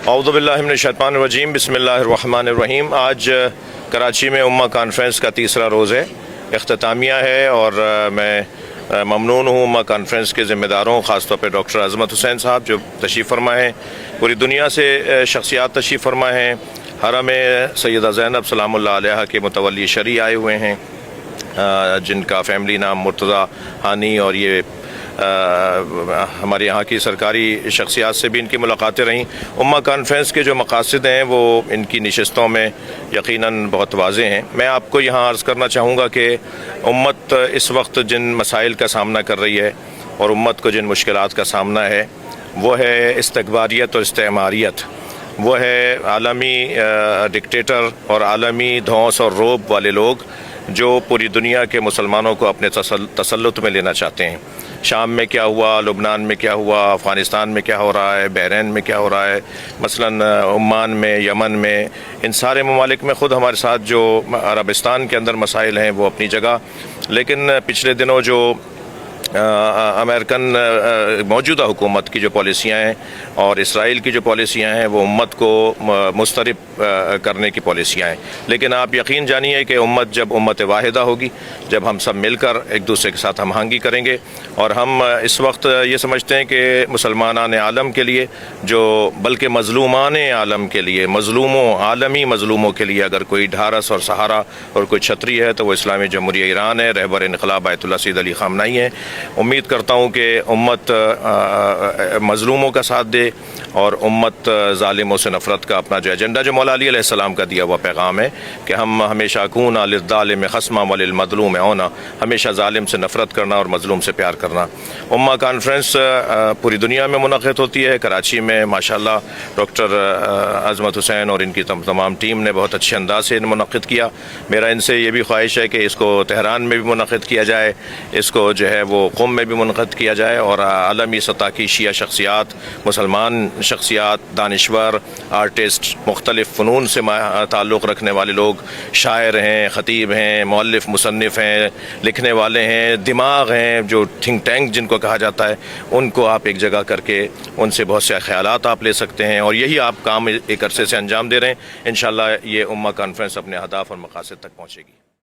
اعوذ باللہ من الشیطان الرجیم بسم اللہ الرحمن الرحیم۔ آج کراچی میں امہ کانفرنس کا تیسرا روز ہے، اختتامیہ ہے، اور میں ممنون ہوں امہ کانفرنس کے ذمہ داروں، خاص طور پہ ڈاکٹر عظمت حسین صاحب جو تشریف فرما ہیں۔ پوری دنیا سے شخصیات تشریف فرما ہیں۔ حرم سیدہ زینب سلام اللہ علیہا کے متولی شرعی آئے ہوئے ہیں، جن کا فیملی نام مرتضیٰ ہانی، اور یہ ہمارے یہاں کی سرکاری شخصیات سے بھی ان کی ملاقاتیں رہیں۔ امہ کانفرنس کے جو مقاصد ہیں وہ ان کی نشستوں میں یقیناً بہت واضح ہیں۔ میں آپ کو یہاں عرض کرنا چاہوں گا کہ امت اس وقت جن مسائل کا سامنا کر رہی ہے اور امت کو جن مشکلات کا سامنا ہے وہ ہے استکباریت اور استعماریت، وہ ہے عالمی ڈکٹیٹر اور عالمی دھونس اور روب والے لوگ جو پوری دنیا کے مسلمانوں کو اپنے تسلط میں لینا چاہتے ہیں۔ شام میں کیا ہوا، لبنان میں کیا ہوا، افغانستان میں کیا ہو رہا ہے، بحرین میں کیا ہو رہا ہے، مثلاً عمان میں، یمن میں، ان سارے ممالک میں، خود ہمارے ساتھ جو عربستان کے اندر مسائل ہیں وہ اپنی جگہ، لیکن پچھلے دنوں جو امریکن موجودہ حکومت کی جو پالیسیاں ہیں اور اسرائیل کی جو پالیسیاں ہیں وہ امت کو مضطرب کرنے کی پالیسیاں ہیں، لیکن آپ یقین جانیے کہ امت جب امت واحدہ ہوگی، جب ہم سب مل کر ایک دوسرے کے ساتھ ہم آہنگی کریں گے، اور ہم اس وقت یہ سمجھتے ہیں کہ مسلمانان عالم کے لیے، جو بلکہ مظلومان عالم کے لیے، مظلوموں، عالمی مظلوموں کے لیے اگر کوئی ڈھارس اور سہارا اور کوئی چھتری ہے تو وہ اسلامی جمہوریہ ایران ہے، رہبر انقلاب آیت اللہ سید علی خامنئی ہے۔ امید کرتا ہوں کہ امت مظلوموں کا ساتھ دے، اور امت ظالموں سے نفرت کا اپنا جو ایجنڈا، جو مولا علی علیہ السلام کا دیا ہوا پیغام ہے کہ ہم ہمیشہ کون للظالم خصما وللمظلوم اونا، ہمیشہ ظالم سے نفرت کرنا اور مظلوم سے پیار کرنا۔ امہ کانفرنس پوری دنیا میں منعقد ہوتی ہے۔ کراچی میں ماشاءاللہ ڈاکٹر عظمت حسین اور ان کی تمام ٹیم نے بہت اچھے انداز سے منعقد کیا۔ میرا ان سے یہ بھی خواہش ہے کہ اس کو تہران میں بھی منعقد کیا جائے، اس کو جو ہے وہ قم میں بھی منعقد کیا جائے، اور عالمی سطح کی شیعہ شخصیات، مسلمان شخصیات، دانشور، آرٹسٹ، مختلف فنون سے تعلق رکھنے والے لوگ، شاعر ہیں، خطیب ہیں، مؤلف مصنف ہیں، لکھنے والے ہیں، دماغ ہیں، جو تھنک ٹینک جن کو کہا جاتا ہے، ان کو آپ ایک جگہ کر کے ان سے بہت سے خیالات آپ لے سکتے ہیں، اور یہی آپ کام ایک عرصے سے انجام دے رہے ہیں۔ انشاءاللہ یہ امہ کانفرنس اپنے اہداف اور مقاصد تک پہنچے گی۔